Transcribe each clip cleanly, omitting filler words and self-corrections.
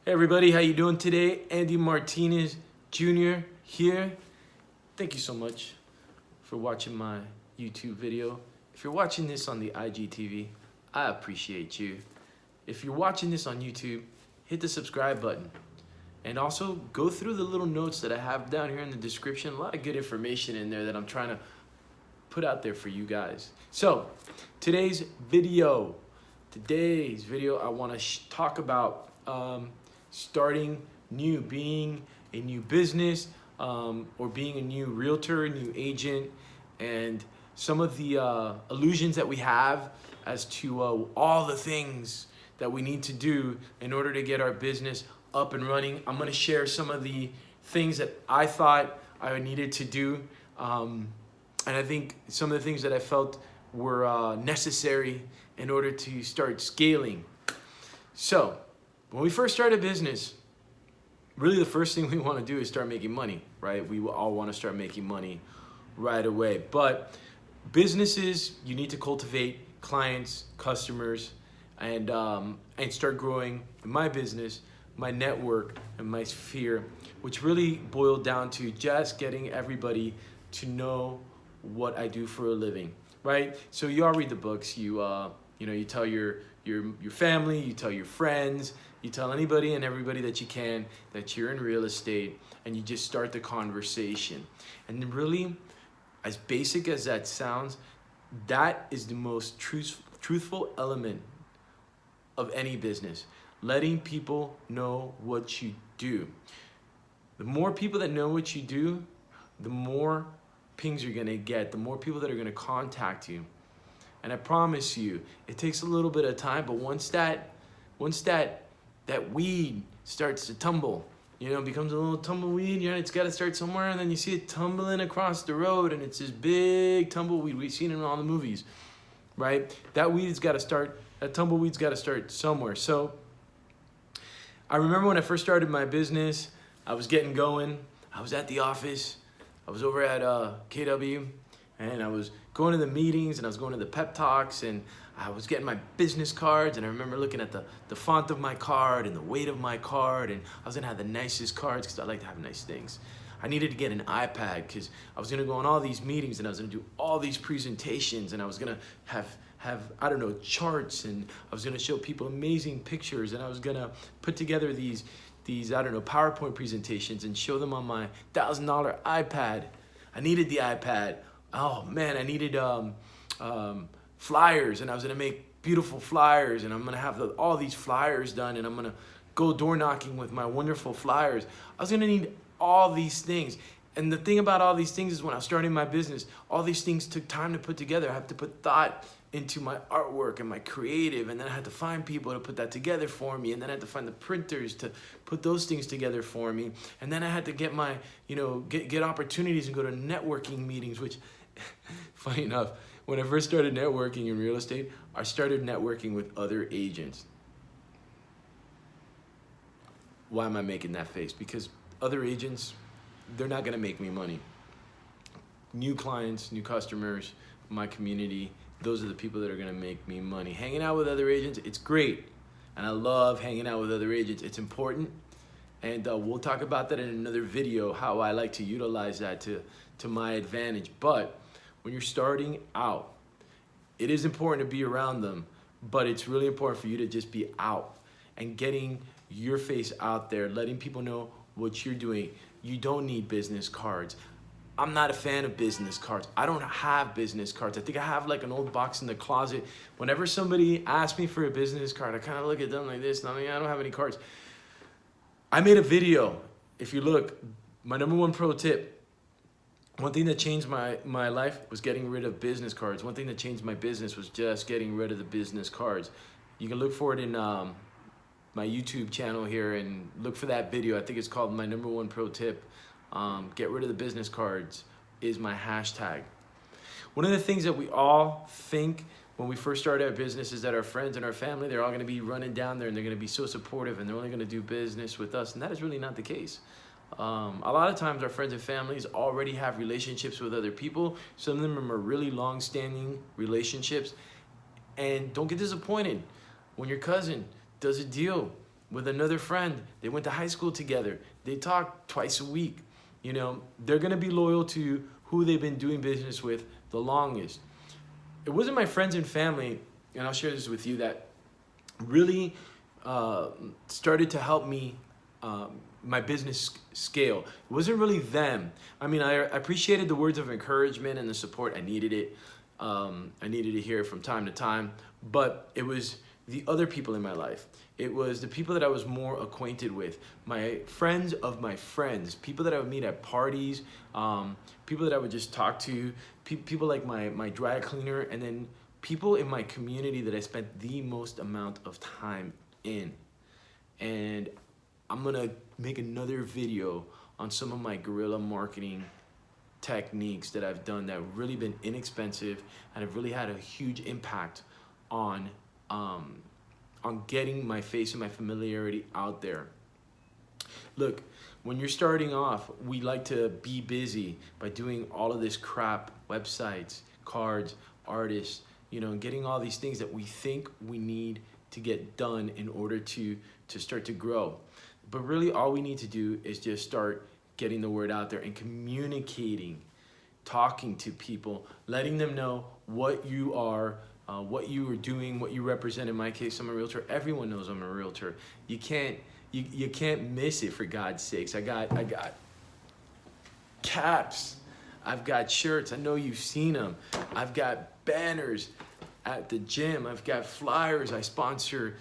Hey everybody, how you doing today? Andy Martinez Jr. here. Thank you so much for watching my YouTube video. If you're watching this on the IGTV, I appreciate you. If you're watching this on YouTube, hit the subscribe button. And also go through the little notes that I have down here in the description. A lot of good information in there that I'm trying to put out there for you guys. So, today's video, I want to talk about starting new, being a new business, or being a new realtor, new agent, and some of the illusions that we have as to all the things that we need to do in order to get our business up and running. I'm gonna share some of the things that I thought I needed to do, and I think some of the things that I felt were necessary in order to start scaling. So, when we first start a business, really the first thing we want to do is start making money, right? We all want to start making money right away. But businesses, you need to cultivate clients, customers, and start growing my business, my network, and my sphere, which really boiled down to just getting everybody to know what I do for a living, right? So you all read the books, you tell your family, you tell your friends, you tell anybody and everybody that you can that you're in real estate, and you just start the conversation. And really, as basic as that sounds, that is the most truthful element of any business. Letting people know what you do. The more people that know what you do, the more pings you're gonna get, the more people that are gonna contact you. And I promise you, it takes a little bit of time, but once that weed starts to tumble, becomes a little tumbleweed, it's got to start somewhere, and then you see it tumbling across the road, and it's this big tumbleweed. We've seen it in all the movies, right? That tumbleweed's got to start somewhere. So I remember when I first started my business, I was getting going. I was at the office. I was over at KW, and I was going to the meetings, and I was going to the pep talks, and I was getting my business cards, and I remember looking at the font of my card and the weight of my card, and I was gonna have the nicest cards because I like to have nice things. I needed to get an iPad because I was gonna go on all these meetings, and I was gonna do all these presentations, and I was gonna have charts, and I was gonna show people amazing pictures, and I was gonna put together these PowerPoint presentations and show them on my $1,000 iPad. I needed the iPad. Oh man, I needed flyers, and I was gonna make beautiful flyers, and I'm gonna have all these flyers done, and I'm gonna go door knocking with my wonderful flyers. I was gonna need all these things. And the thing about all these things is when I was starting my business, all these things took time to put together. I have to put thought into my artwork and my creative, and then I had to find people to put that together for me, and then I had to find the printers to put those things together for me, and then I had to get my, get opportunities and go to networking meetings, which, funny enough, when I first started networking in real estate, I started networking with other agents. Why am I making that face? Because other agents, they're not gonna make me money. New clients, new customers, my community, those are the people that are gonna make me money. Hanging out with other agents, it's great. And I love hanging out with other agents. It's important. And we'll talk about that in another video, how I like to utilize that to my advantage. But when you're starting out, it is important to be around them, but it's really important for you to just be out and getting your face out there, letting people know what you're doing. You don't need business cards. I'm not a fan of business cards. I don't have business cards. I think I have like an old box in the closet. Whenever somebody asks me for a business card, I kind of look at them like this, and I don't have any cards. I made a video. If you look, my #1 pro tip, one thing that changed my life was getting rid of business cards. One thing that changed my business was just getting rid of the business cards. You can look for it in my YouTube channel here and look for that video. I think it's called my #1 pro tip. Get rid of the business cards is my hashtag. One of the things that we all think when we first start our business is that our friends and our family, they're all gonna be running down there and they're gonna be so supportive and they're only gonna do business with us, and that is really not the case. A lot of times our friends and families already have relationships with other people. Some of them are really long-standing relationships. And don't get disappointed when your cousin does a deal with another friend. They went to high school together. They talk twice a week. You know, they're gonna be loyal to who they've been doing business with the longest. It wasn't my friends and family, and I'll share this with you, that really started to help me my business scale. It wasn't really them. I mean, I appreciated the words of encouragement and the support. I needed it. I needed to hear it from time to time, but it was the other people in my life. It was the people that I was more acquainted with, my friends of my friends, people that I would meet at parties, people that I would just talk to, people like my dry cleaner, and then people in my community that I spent the most amount of time in. And I'm gonna make another video on some of my guerrilla marketing techniques that I've done that have really been inexpensive and have really had a huge impact on getting my face and my familiarity out there. Look, when you're starting off, we like to be busy by doing all of this crap, websites, cards, artists, you know, getting all these things that we think we need to get done in order to start to grow. But really all we need to do is just start getting the word out there and communicating, talking to people, letting them know what you are, what you are doing, what you represent. In my case, I'm a realtor. Everyone knows I'm a realtor. You can't miss it, for God's sakes. I got caps. I've got shirts. I know you've seen them. I've got banners at the gym. I've got flyers. I sponsor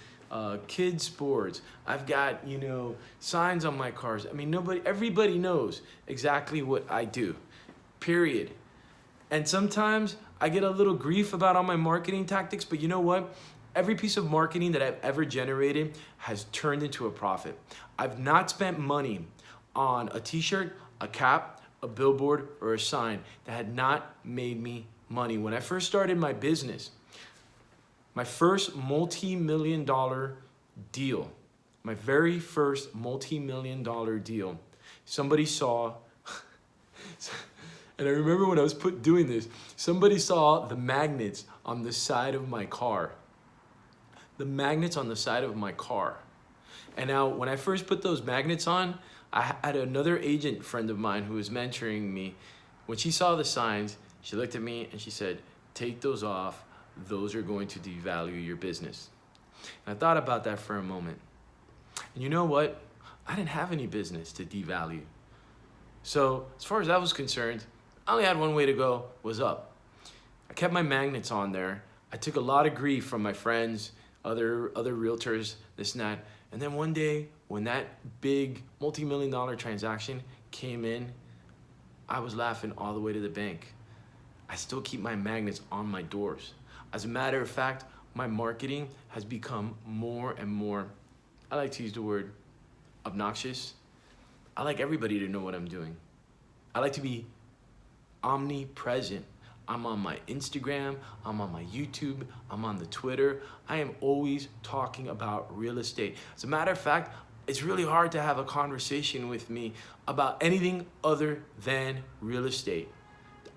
kids sports. I've got, you know, signs on my cars. I mean, everybody knows exactly what I do, period. And sometimes I get a little grief about all my marketing tactics, but you know what? Every piece of marketing that I've ever generated has turned into a profit. I've not spent money on a t-shirt, a cap, a billboard, or a sign that had not made me money. When I first started my business, my first multi-million-dollar deal, my very first multi-million-dollar deal, somebody saw, and I remember when I was doing this, somebody saw the magnets on the side of my car. The magnets on the side of my car. And now when I first put those magnets on, I had another agent friend of mine who was mentoring me. When she saw the signs, she looked at me and she said, "Take those off. Those are going to devalue your business." And I thought about that for a moment. And you know what? I didn't have any business to devalue. So as far as that was concerned, I only had one way to go, was up. I kept my magnets on there. I took a lot of grief from my friends, other realtors, this and that. And then one day, when that big multi-million-dollar transaction came in, I was laughing all the way to the bank. I still keep my magnets on my doors. As a matter of fact, my marketing has become more and more, I like to use the word obnoxious. I like everybody to know what I'm doing. I like to be omnipresent. I'm on my Instagram, I'm on my YouTube, I'm on the Twitter. I am always talking about real estate. As a matter of fact, it's really hard to have a conversation with me about anything other than real estate.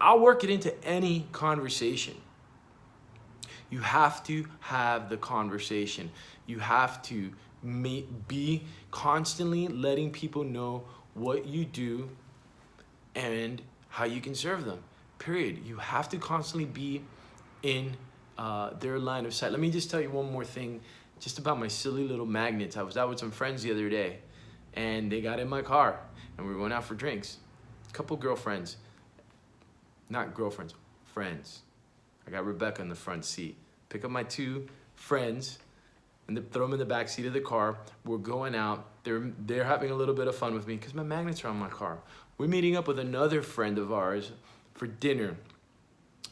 I'll work it into any conversation. You have to have the conversation. You have to be constantly letting people know what you do and how you can serve them. Period. You have to constantly be in their line of sight. Let me just tell you one more thing just about my silly little magnets. I was out with some friends the other day and they got in my car and we went out for drinks. A couple girlfriends, not girlfriends, friends. I got Rebecca in the front seat. Pick up my two friends and throw them in the back seat of the car. We're going out. They're having a little bit of fun with me because my magnets are on my car. We're meeting up with another friend of ours for dinner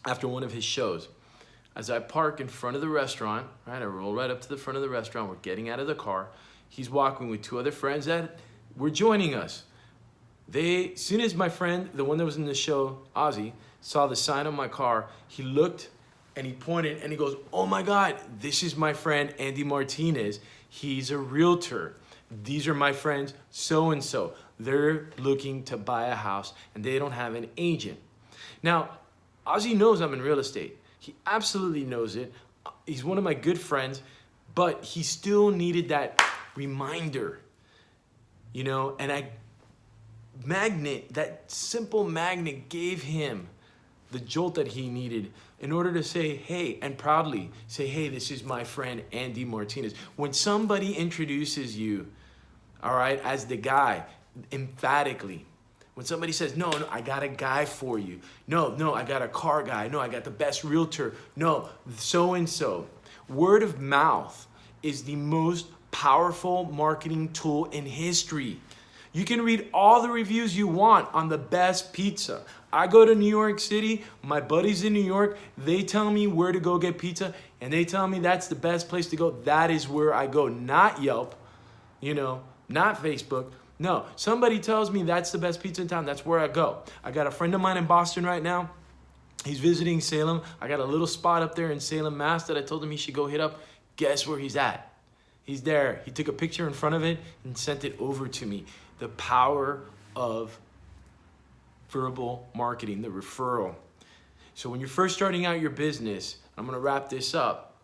after one of his shows. As I park in front of the restaurant, right, I roll right up to the front of the restaurant. We're getting out of the car. He's walking with two other friends that were joining us. As soon as my friend, the one that was in the show, Ozzy, saw the sign on my car, he looked and he pointed and he goes, "Oh my God, this is my friend Andy Martinez. He's a realtor. These are my friends so-and-so. They're looking to buy a house and they don't have an agent." Now, Ozzy knows I'm in real estate. He absolutely knows it. He's one of my good friends, but he still needed that reminder, you know, and that simple magnet gave him the jolt that he needed in order to say, hey, and proudly say, hey, this is my friend, Andy Martinez. When somebody introduces you, all right, as the guy, emphatically, when somebody says, no, I got a guy for you. No, I got a car guy. No, I got the best realtor. No, so-and-so. Word of mouth is the most powerful marketing tool in history. You can read all the reviews you want on the best pizza. I go to New York City, my buddies in New York, they tell me where to go get pizza, and they tell me that's the best place to go. That is where I go, not Yelp, you know, not Facebook. No, somebody tells me that's the best pizza in town, that's where I go. I got a friend of mine in Boston right now. He's visiting Salem. I got a little spot up there in Salem, Mass that I told him he should go hit up. Guess where he's at? He's there. He took a picture in front of it and sent it over to me. The power of verbal marketing, the referral. So when you're first starting out your business, I'm going to wrap this up.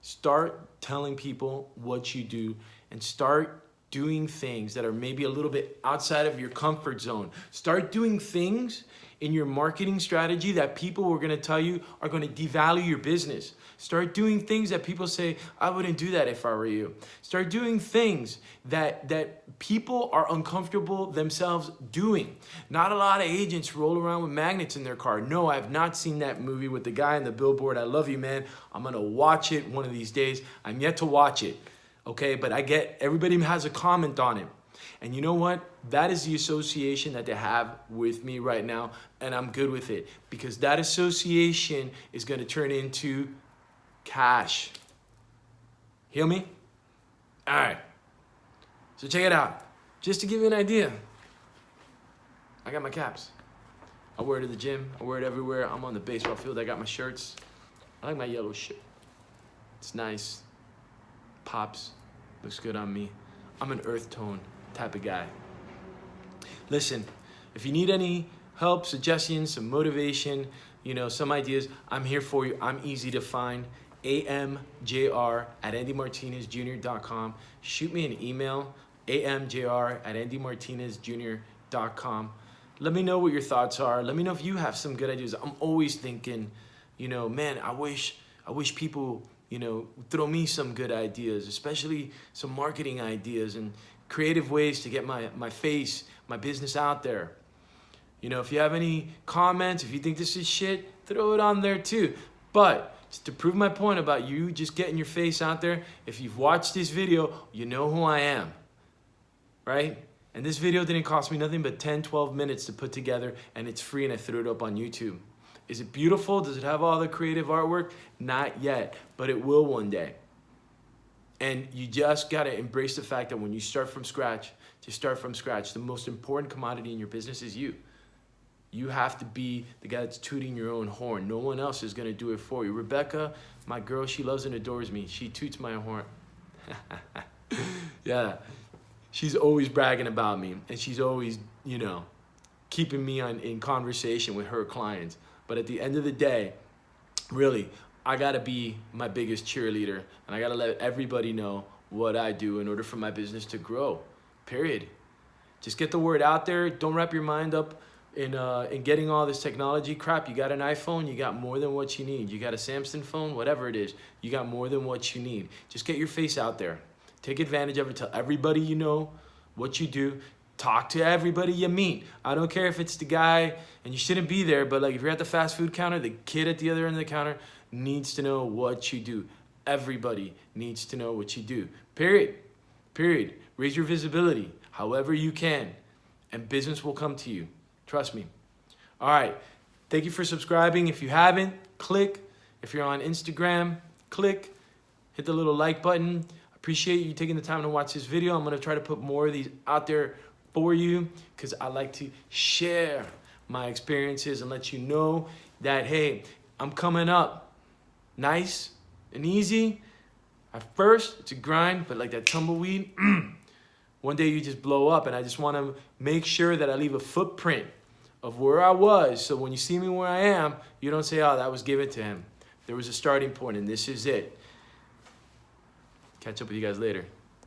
Start telling people what you do and start doing things that are maybe a little bit outside of your comfort zone. Start doing things in your marketing strategy that people are going to tell you are going to devalue your business. Start doing things that people say, I wouldn't do that if I were you. Start doing things that people are uncomfortable themselves doing. Not a lot of agents roll around with magnets in their car. No, I have not seen that movie with the guy in the billboard. I love you, man. I'm going to watch it one of these days. I'm yet to watch it. Okay, but I get everybody has a comment on it. And you know what? That is the association that they have with me right now, and I'm good with it because that association is going to turn into cash. Hear me? All right. So check it out. Just to give you an idea, I got my caps. I wear it to the gym. I wear it everywhere. I'm on the baseball field. I got my shirts. I like my yellow shirt. It's nice. Pops. Looks good on me. I'm an earth tone type of guy. Listen, if you need any help, suggestions, some motivation, you know, some ideas, I'm here for you. I'm easy to find. amjr@andymartinezjr.com. Shoot me an email, amjr@andymartinezjr.com. Let me know what your thoughts are. Let me know if you have some good ideas. I'm always thinking, you know, man, I wish people, you know, throw me some good ideas, especially some marketing ideas and creative ways to get my face, my business out there. You know, if you have any comments, if you think this is shit, throw it on there too. But just to prove my point about you just getting your face out there, if you've watched this video, you know who I am, right? And this video didn't cost me nothing but 10, 12 minutes to put together, and it's free, and I threw it up on YouTube. Is it beautiful? Does it have all the creative artwork? Not yet, but it will one day. And you just got to embrace the fact that when you start from scratch, the most important commodity in your business is you. You have to be the guy that's tooting your own horn. No one else is going to do it for you. Rebecca, my girl, she loves and adores me. She toots my horn. Yeah. She's always bragging about me, and she's always, you know, keeping me in conversation with her clients. But at the end of the day, really, I got to be my biggest cheerleader, and I got to let everybody know what I do in order for my business to grow, period. Just get the word out there. Don't wrap your mind up in getting all this technology crap. You got an iPhone, you got more than what you need. You got a Samsung phone, whatever it is, you got more than what you need. Just get your face out there. Take advantage of it. Tell everybody you know what you do. Talk to everybody you meet. I don't care if it's the guy, and you shouldn't be there, but like if you're at the fast food counter, the kid at the other end of the counter needs to know what you do. Everybody needs to know what you do. Period. Period. Raise your visibility however you can, and business will come to you. Trust me. All right. Thank you for subscribing. If you haven't, click. If you're on Instagram, click. Hit the little like button. Appreciate you taking the time to watch this video. I'm going to try to put more of these out there for you because I like to share my experiences and let you know that, hey, I'm coming up nice and easy. At first, it's a grind, but like that tumbleweed, one day you just blow up, and I just want to make sure that I leave a footprint of where I was, so when you see me where I am, you don't say, oh, that was given to him. There was a starting point, and this is it. Catch up with you guys later.